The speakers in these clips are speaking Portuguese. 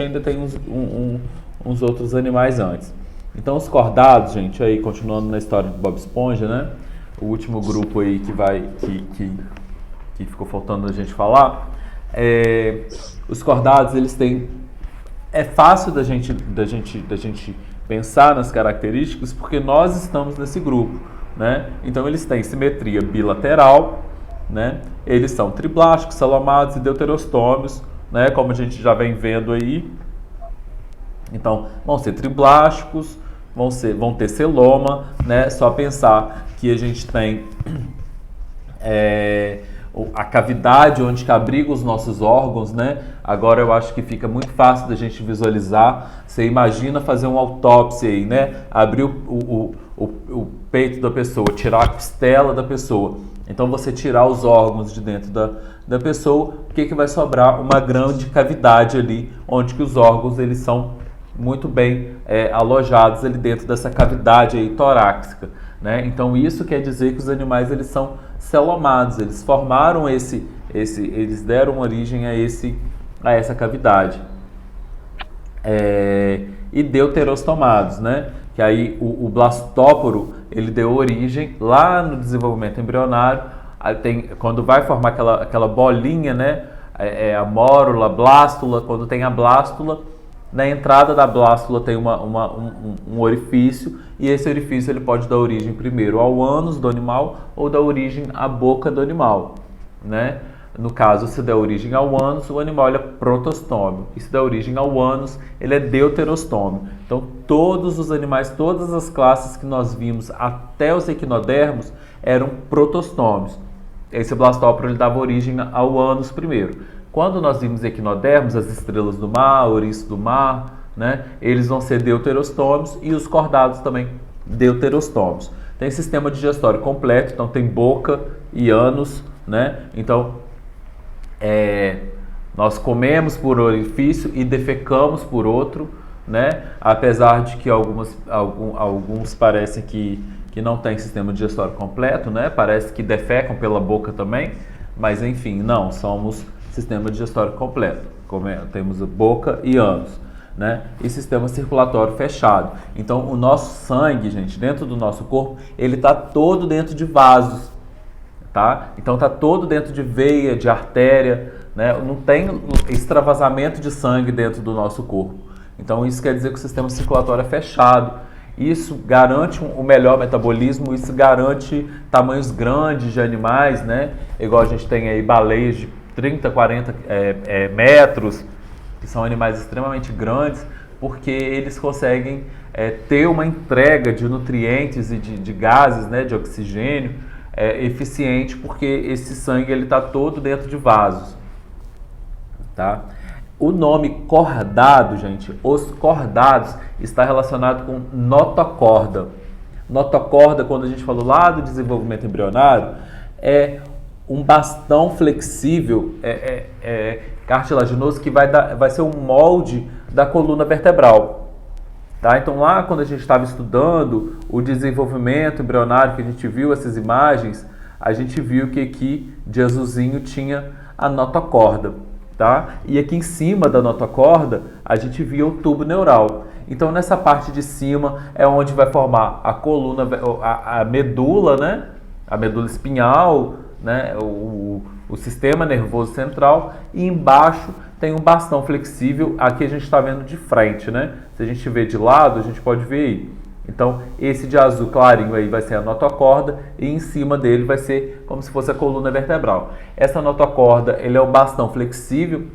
ainda tem uns outros animais antes. Então os cordados, gente, aí continuando na história do Bob Esponja, né? O último grupo aí que ficou faltando a gente falar, os cordados, eles têm, é fácil da gente pensar nas características porque nós estamos nesse grupo, né? Então eles têm simetria bilateral, né? Eles são triblásticos, celomados e deuterostômios, né? Como a gente já vem vendo aí. Então vão ser triblásticos, vão ter celoma, né? Só pensar que a gente tem a cavidade onde que abriga os nossos órgãos, né? Agora eu acho que fica muito fácil da gente visualizar. Você imagina fazer uma autópsia aí, né? Abrir o peito da pessoa, tirar a costela da pessoa. Então você tirar os órgãos de dentro da pessoa, o que vai sobrar? Uma grande cavidade ali, onde que os órgãos eles são muito bem alojados ali dentro dessa cavidade aí torácica, né? Então isso quer dizer que os animais eles são celomados, eles formaram eles deram origem a essa cavidade. E deuterostomados, né? Que aí o blastóporo ele deu origem lá no desenvolvimento embrionário. Quando vai formar aquela bolinha, né? A mórula, blástula. Quando tem a blástula, na entrada da blástula tem um orifício, e esse orifício ele pode dar origem primeiro ao ânus do animal ou dar origem à boca do animal, né? No caso, se der origem ao ânus, o animal ele é protostômio, e se der origem ao ânus, ele é deuterostômio. Então, todos os animais, todas as classes que nós vimos até os equinodermos eram protostômios. Esse blastóporo ele dava origem ao ânus primeiro. Quando nós vimos equinodermos, as estrelas do mar, ouriços do mar, né, eles vão ser deuterostômios, e os cordados também deuterostômios. Tem sistema digestório completo, então tem boca e ânus, né? Então, nós comemos por orifício e defecamos por outro, né? Apesar de que alguns parecem que não tem sistema digestório completo, né? Parece que defecam pela boca também, mas enfim, não, somos sistema digestório completo. Temos boca e ânus, né? E sistema circulatório fechado. Então, o nosso sangue, gente, dentro do nosso corpo, ele está todo dentro de vasos, tá? Então, está todo dentro de veia, de artéria, né? Não tem extravasamento de sangue dentro do nosso corpo. Então, isso quer dizer que o sistema circulatório é fechado. Isso garante o melhor metabolismo, isso garante tamanhos grandes de animais, né? Igual a gente tem aí baleias de 30, 40 metros, que são animais extremamente grandes, porque eles conseguem ter uma entrega de nutrientes e de gases, né, de oxigênio eficiente, porque esse sangue está todo dentro de vasos, tá? O nome cordado, gente, os cordados, está relacionado com notocorda. Notocorda, quando a gente falou lá do desenvolvimento embrionário, é um bastão flexível, cartilaginoso, que vai ser um molde da coluna vertebral. Tá? Então lá quando a gente estava estudando o desenvolvimento embrionário, que a gente viu essas imagens, a gente viu que aqui de azulzinho tinha a notocorda. Tá? E aqui em cima da notocorda a gente via o tubo neural. Então nessa parte de cima é onde vai formar a coluna, a medula, né? A medula espinhal, né? O sistema nervoso central, e embaixo tem um bastão flexível. Aqui a gente está vendo de frente, né? Se a gente vê de lado, a gente pode ver aí. Então, esse de azul clarinho aí vai ser a notocorda, e em cima dele vai ser como se fosse a coluna vertebral. Essa notocorda, ele é o bastão flexível,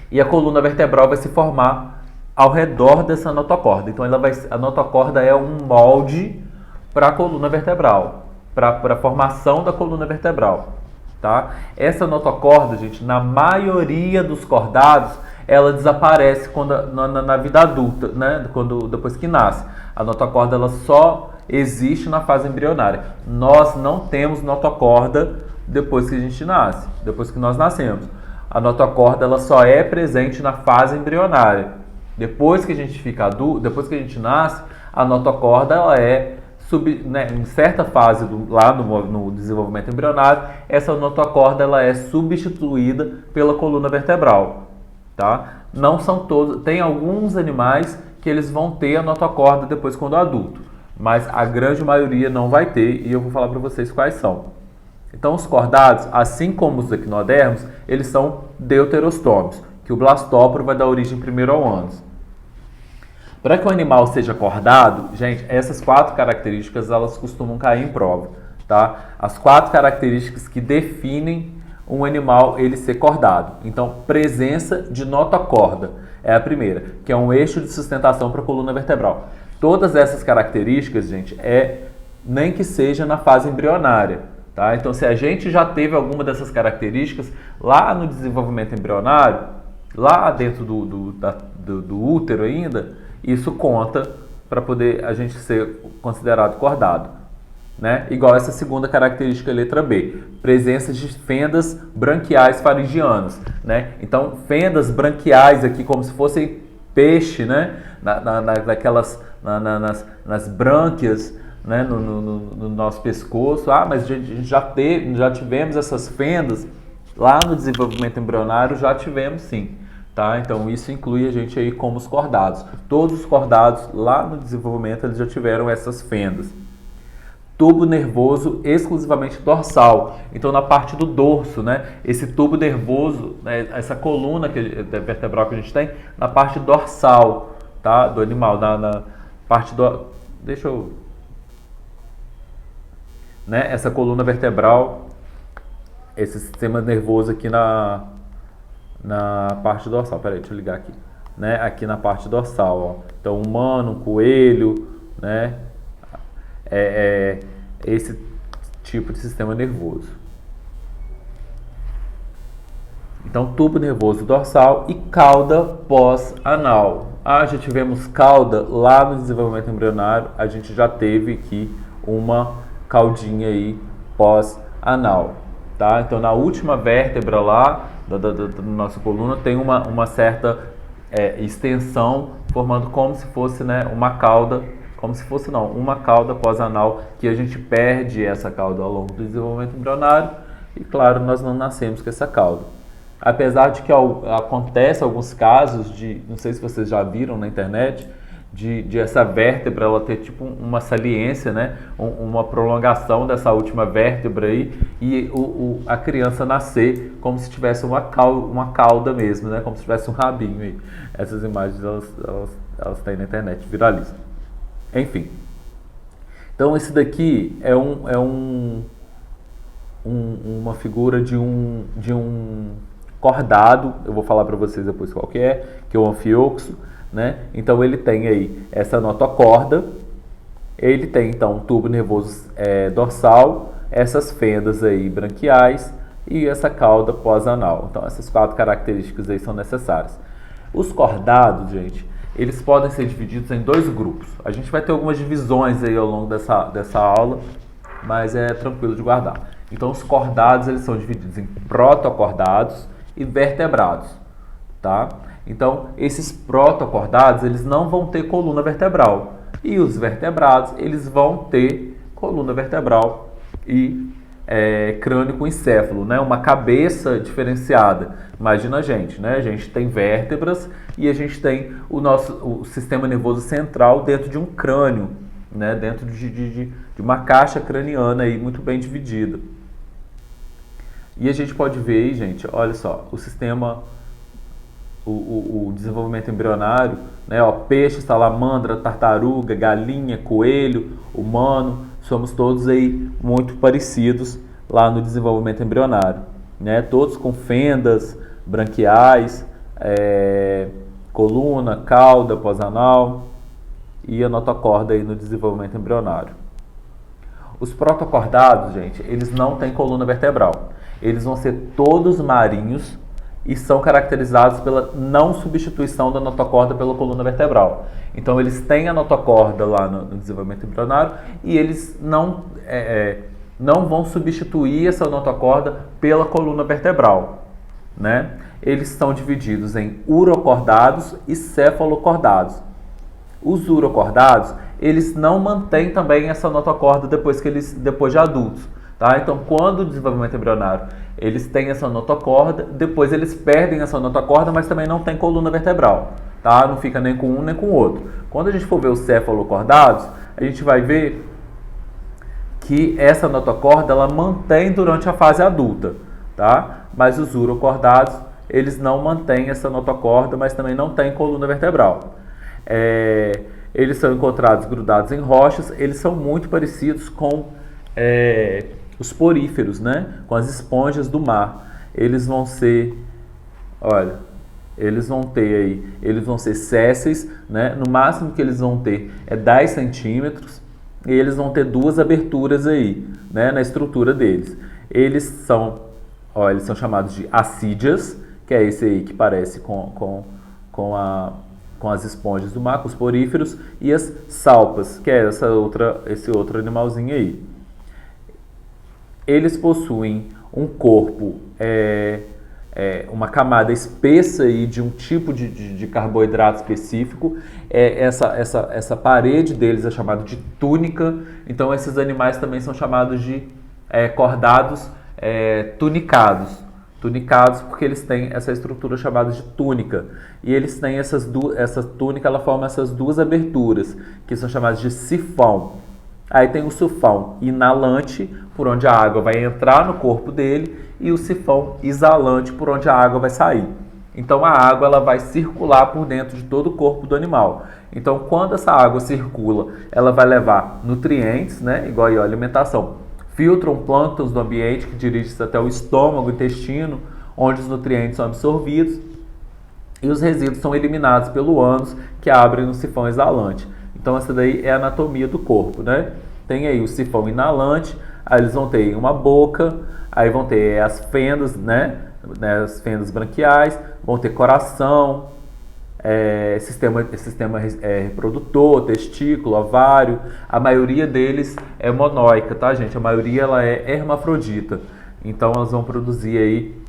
e a coluna vertebral vai se formar ao redor dessa notocorda. Então, a notocorda é um molde para a coluna vertebral, para a formação da coluna vertebral. Tá? Essa notocorda, gente, na maioria dos cordados, ela desaparece na vida adulta, né? Depois que nasce. A notocorda ela só existe na fase embrionária. Nós não temos notocorda depois que a gente nasce, depois que nós nascemos. A notocorda ela só é presente na fase embrionária. Depois que a gente fica adulto, depois que a gente nasce, a notocorda ela em certa fase lá no desenvolvimento embrionário, essa notocorda ela é substituída pela coluna vertebral. Tá? Não são todos, tem alguns animais que eles vão ter a notocorda depois quando adulto, mas a grande maioria não vai ter e eu vou falar para vocês quais são. Então os cordados, assim como os equinodermos, eles são deuterostômios, que o blastóporo vai dar origem primeiro ao ânus. Para que o animal seja cordado, gente, essas 4 características elas costumam cair em prova, tá? As 4 características que definem um animal ele ser cordado. Então, presença de notocorda é a primeira, que é um eixo de sustentação para a coluna vertebral. Todas essas características, gente, nem que seja na fase embrionária, tá? Então, se a gente já teve alguma dessas características lá no desenvolvimento embrionário, lá dentro do útero ainda, isso conta para poder a gente ser considerado cordado, né? Igual essa segunda característica, letra B, presença de fendas branquiais faringianas, né? Então, fendas branquiais aqui como se fossem peixe, né? Nas brânquias, né? No nosso pescoço. Ah, mas a gente já tivemos essas fendas lá no desenvolvimento embrionário, já tivemos sim. Tá? Então isso inclui a gente aí como os cordados. Todos os cordados lá no desenvolvimento eles já tiveram essas fendas. Tubo nervoso exclusivamente dorsal. Então na parte do dorso, né? Esse tubo nervoso, né? Essa coluna vertebral que a gente tem na parte dorsal, tá? Do animal, na parte do... Deixa eu... Né? Essa coluna vertebral, esse sistema nervoso aqui na parte dorsal. Peraí, deixa eu ligar aqui. Né? Aqui na parte dorsal, ó. Então, humano, coelho, né? Esse tipo de sistema nervoso. Então, tubo nervoso dorsal e cauda pós-anal. Ah, já tivemos cauda lá no desenvolvimento embrionário. A gente já teve aqui uma caudinha aí pós-anal. Tá? Então, na última vértebra lá da nossa coluna tem uma certa extensão, formando como se fosse, né, uma cauda, uma cauda pós-anal, que a gente perde essa cauda ao longo do desenvolvimento embrionário e, claro, nós não nascemos com essa cauda. Apesar de que acontece alguns casos não sei se vocês já viram na internet, de essa vértebra ela ter tipo uma saliência, né? Uma prolongação dessa última vértebra aí e a criança nascer como se tivesse uma cauda mesmo, né? Como se tivesse um rabinho aí. Essas imagens elas têm na internet, viralizam. Enfim. Então esse daqui é uma figura de um cordado, eu vou falar para vocês depois qual que é o anfíoxo. Né? Então ele tem aí essa notocorda, ele tem então um tubo nervoso dorsal, essas fendas aí branquiais e essa cauda pós-anal. Então essas 4 características aí são necessárias. Os cordados, gente, eles podem ser divididos em 2 grupos. A gente vai ter algumas divisões aí ao longo dessa aula, mas é tranquilo de guardar. Então os cordados eles são divididos em protocordados e vertebrados, tá? Então, esses protocordados, eles não vão ter coluna vertebral. E os vertebrados, eles vão ter coluna vertebral e crânio com encéfalo, né? Uma cabeça diferenciada. Imagina a gente, né? A gente tem vértebras e a gente tem o sistema nervoso central dentro de um crânio, né? Dentro de uma caixa craniana aí muito bem dividida. E a gente pode ver aí, gente, olha só, o sistema... O desenvolvimento embrionário, né? Ó, peixe, salamandra, tartaruga, galinha, coelho, humano, somos todos aí muito parecidos lá no desenvolvimento embrionário, né? Todos com fendas branquiais, coluna, cauda pós-anal e a notocorda aí no desenvolvimento embrionário. Os protocordados, gente, eles não têm coluna vertebral. Eles vão ser todos marinhos e são caracterizados pela não substituição da notocorda pela coluna vertebral. Então, eles têm a notocorda lá no desenvolvimento embrionário e eles não vão substituir essa notocorda pela coluna vertebral, né? Eles são divididos em urocordados e cefalocordados. Os urocordados, eles não mantêm também essa notocorda depois de adultos. Tá? Então, quando o desenvolvimento embrionário eles têm essa notocorda, depois eles perdem essa notocorda, mas também não tem coluna vertebral, tá? Não fica nem com um nem com o outro. Quando a gente for ver os cefalocordados, a gente vai ver que essa notocorda ela mantém durante a fase adulta, tá? Mas os urocordados, eles não mantêm essa notocorda, mas também não tem coluna vertebral. Eles são encontrados grudados em rochas, eles são muito parecidos com os poríferos, né? Com as esponjas do mar. Eles vão ser, olha, eles vão ser sésseis, né? No máximo que eles vão ter é 10 centímetros e eles vão ter duas aberturas aí, né? Na estrutura deles. Eles são chamados de assídeas, que é esse aí que parece com as esponjas do mar, com os poríferos, e as salpas, que é esse outro animalzinho aí. Eles possuem um corpo, uma camada espessa aí de um tipo de carboidrato específico. Essa parede deles é chamada de túnica. Então esses animais também são chamados de cordados tunicados. Tunicados porque eles têm essa estrutura chamada de túnica. E eles têm essa túnica, ela forma essas duas aberturas, que são chamadas de sifão. Aí tem o sifão inalante, por onde a água vai entrar no corpo dele, e o sifão exalante, por onde a água vai sair. Então a água ela vai circular por dentro de todo o corpo do animal. Então quando essa água circula, ela vai levar nutrientes, né, igual a alimentação. Filtram plânctons do ambiente que dirigem-se até o estômago, o intestino, onde os nutrientes são absorvidos e os resíduos são eliminados pelo ânus, que abre no sifão exalante. Então essa daí é a anatomia do corpo, né? Tem aí o sifão inalante, aí eles vão ter uma boca, aí vão ter as fendas, né? As fendas branquiais, vão ter coração, sistema reprodutor, testículo, ovário. A maioria deles é monóica, tá, gente? A maioria ela é hermafrodita. Então elas vão produzir aí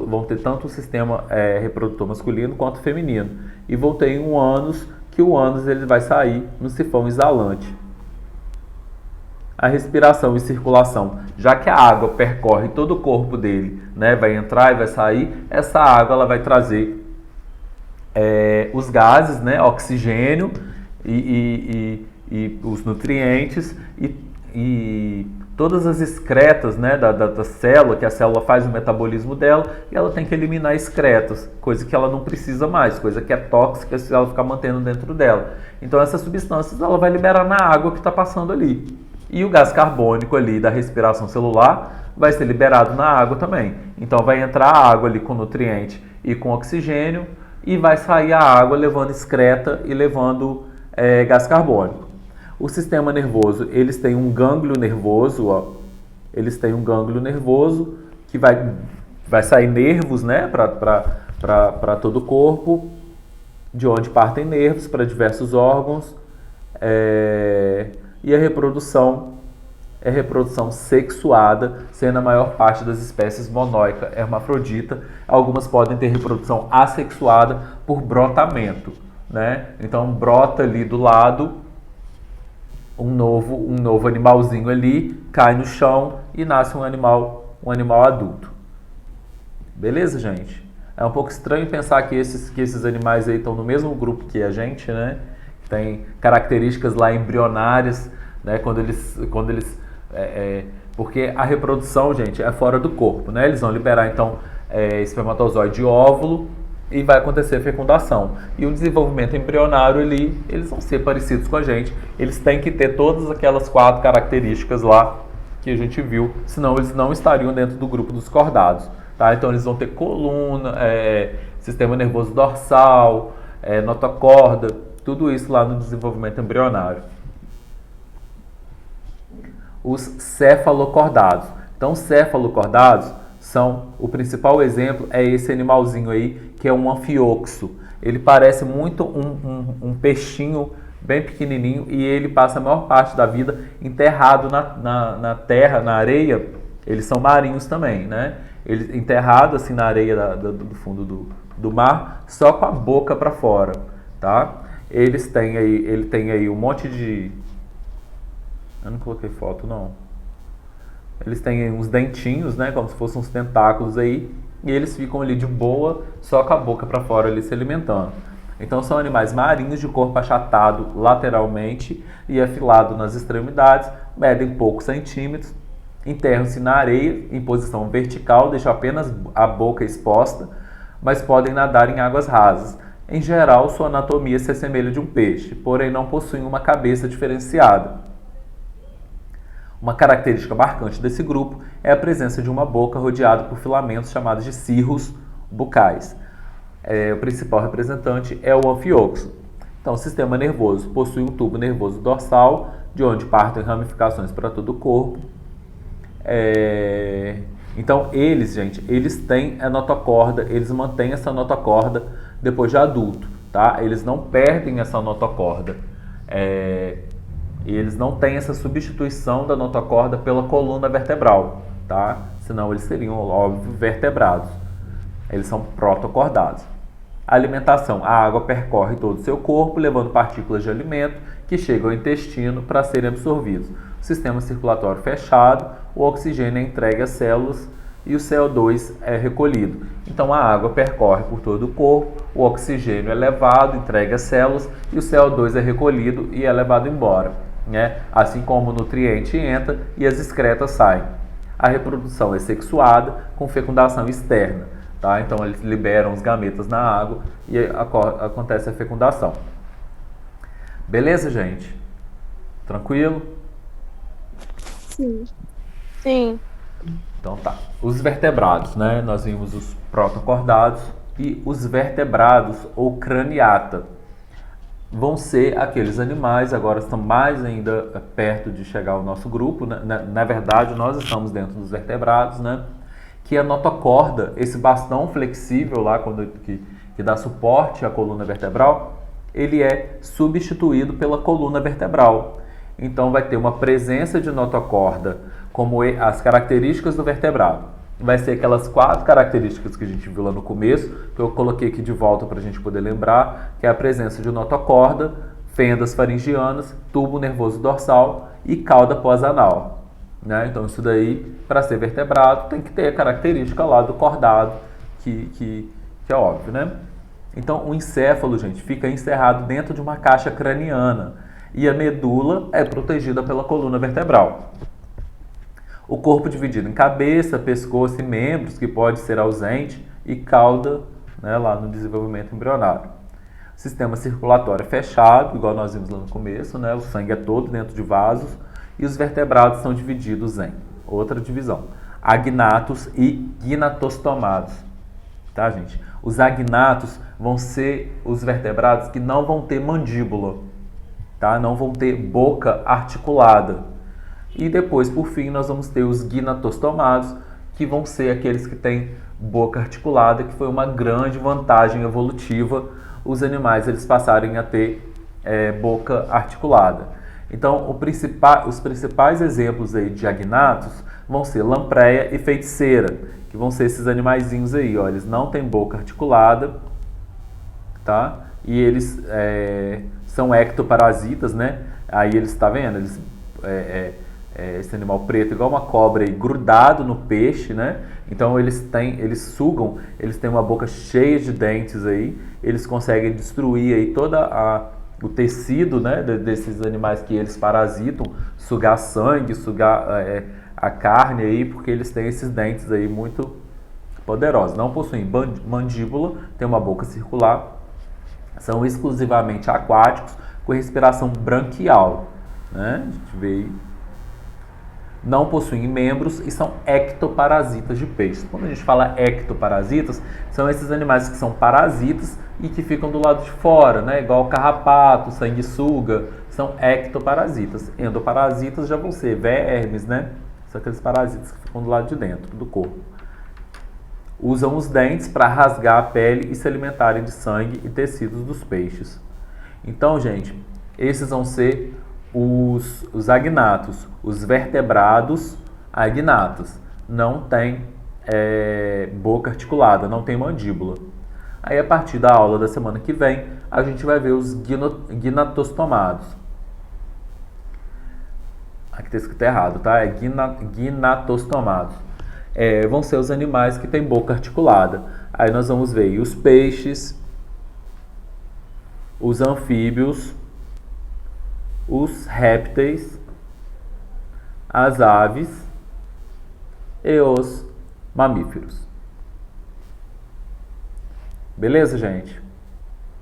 vão ter tanto o sistema reprodutor masculino quanto feminino. E vão ter um ânus, que o ânus ele vai sair no sifão exalante. A respiração e circulação, já que a água percorre todo o corpo dele, né, vai entrar e vai sair, essa água ela vai trazer os gases, né, oxigênio e os nutrientes e todas as excretas, né, da célula, que a célula faz o metabolismo dela, e ela tem que eliminar excretas, coisa que ela não precisa mais, coisa que é tóxica se ela ficar mantendo dentro dela. Então essas substâncias ela vai liberar na água que está passando ali. E o gás carbônico ali da respiração celular vai ser liberado na água também. Então vai entrar a água ali com nutriente e com oxigênio, e vai sair a água levando excreta e levando gás carbônico. O sistema nervoso, eles têm um gânglio nervoso, ó. Eles têm um gânglio nervoso que vai sair nervos, né, para todo o corpo, de onde partem nervos para diversos órgãos. E a reprodução é reprodução sexuada, sendo a maior parte das espécies monóica, hermafrodita. Algumas podem ter reprodução assexuada por brotamento, né? Então brota ali do lado um novo animalzinho ali, cai no chão e nasce um animal adulto. Beleza, gente? É um pouco estranho pensar que esses animais aí estão no mesmo grupo que a gente, né? Tem características lá embrionárias, né? Porque a reprodução, gente, é fora do corpo, né? Eles vão liberar, então, espermatozoide e óvulo e vai acontecer a fecundação. E o desenvolvimento embrionário ali, eles vão ser parecidos com a gente. Eles têm que ter todas aquelas 4 características lá que a gente viu, senão eles não estariam dentro do grupo dos cordados, tá? Então eles vão ter coluna, sistema nervoso dorsal, notocorda, tudo isso lá no desenvolvimento embrionário. Os cefalocordados. Então, cefalocordados o principal exemplo é esse animalzinho aí, que é um anfioxo. Ele parece muito um peixinho bem pequenininho e ele passa a maior parte da vida enterrado na terra, na areia. Eles são marinhos também, né? Ele enterrado assim na areia do fundo do mar, só com a boca para fora, tá? Ele tem aí um monte de... Eu não coloquei foto, não. Eles têm uns dentinhos, né, como se fossem uns tentáculos aí, e eles ficam ali de boa, só com a boca para fora ali se alimentando. Então são animais marinhos de corpo achatado lateralmente e afilado nas extremidades, medem poucos centímetros, enterram-se na areia em posição vertical, deixam apenas a boca exposta, mas podem nadar em águas rasas. Em geral, sua anatomia se assemelha de um peixe, porém não possuem uma cabeça diferenciada. Uma característica marcante desse grupo é a presença de uma boca rodeada por filamentos chamados de cirros bucais. O principal representante é o anfíoxo. Então, o sistema nervoso possui um tubo nervoso dorsal, de onde partem ramificações para todo o corpo. Então, eles têm a notocorda, eles mantêm essa notocorda depois de adulto, tá? Eles não perdem essa notocorda. E eles não têm essa substituição da notocorda pela coluna vertebral, tá? Senão eles seriam, óbvio, vertebrados. Eles são protocordados. A alimentação. A água percorre todo o seu corpo, levando partículas de alimento que chegam ao intestino para serem absorvidos. O sistema circulatório fechado, o oxigênio é entregue às células e o CO2 é recolhido. Então a água percorre por todo o corpo, o oxigênio é levado, entregue às células e o CO2 é recolhido e é levado embora, né? Assim como o nutriente entra e as excretas saem. A reprodução é sexuada com fecundação externa, tá? Então eles liberam os gametas na água e acontece a fecundação. Beleza, gente? Tranquilo? Sim. Sim. Então tá. Os vertebrados, né? Nós vimos os protocordados e os vertebrados ou craniata. Vão ser aqueles animais, agora estão mais ainda perto de chegar ao nosso grupo, né? Na verdade, nós estamos dentro dos vertebrados, né? Que a notocorda, esse bastão flexível lá, que dá suporte à coluna vertebral, ele é substituído pela coluna vertebral. Então vai ter uma presença de notocorda como as características do vertebrado. Vai ser aquelas 4 características que a gente viu lá no começo, que eu coloquei aqui de volta para a gente poder lembrar, que é a presença de notocorda, fendas faringianas, tubo nervoso dorsal e cauda pós-anal, né? Então isso daí, para ser vertebrado, tem que ter a característica lá do cordado, que é óbvio, né? Então o encéfalo, gente, fica encerrado dentro de uma caixa craniana e a medula é protegida pela coluna vertebral. O corpo dividido em cabeça, pescoço e membros, que pode ser ausente, e cauda, né, lá no desenvolvimento embrionário. Sistema circulatório fechado, igual nós vimos lá no começo, né, o sangue é todo dentro de vasos, e os vertebrados são divididos em outra divisão, agnatos e gnatostomados. Tá, gente? Os agnatos vão ser os vertebrados que não vão ter mandíbula, tá? Não vão ter boca articulada. E depois, por fim, nós vamos ter os gnatostomados, que vão ser aqueles que têm boca articulada, que foi uma grande vantagem evolutiva os animais eles passarem a ter boca articulada. Então, os principais exemplos aí de agnatos vão ser lampreia e feiticeira, que vão ser esses animaizinhos aí, ó, eles não têm boca articulada, tá? E eles são ectoparasitas, né? Aí eles, tá vendo? Eles esse animal preto igual uma cobra aí, grudado no peixe, né? Então eles sugam, eles têm uma boca cheia de dentes aí, eles conseguem destruir aí o tecido, né, desses animais que eles parasitam, sugar sangue, sugar a carne aí, porque eles têm esses dentes aí muito poderosos. Não possuem mandíbula, tem uma boca circular, são exclusivamente aquáticos com respiração branquial, né? A gente vê aí. Não possuem membros e são ectoparasitas de peixes. Quando a gente fala ectoparasitas, são esses animais que são parasitas e que ficam do lado de fora, né? Igual carrapato, sanguessuga, são ectoparasitas. Endoparasitas já vão ser vermes, né? São aqueles parasitas que ficam do lado de dentro do corpo. Usam os dentes para rasgar a pele e se alimentarem de sangue e tecidos dos peixes. Então, gente, esses vão ser os agnatos, os vertebrados agnatos. Não tem boca articulada, não tem mandíbula. Aí, a partir da aula da semana que vem, a gente vai ver os gnatostomados. Aqui está escrito errado, tá? É gnatostomados. Vão ser os animais que têm boca articulada. Aí nós vamos ver os peixes, os anfíbios, os répteis, as aves e os mamíferos. Beleza, gente?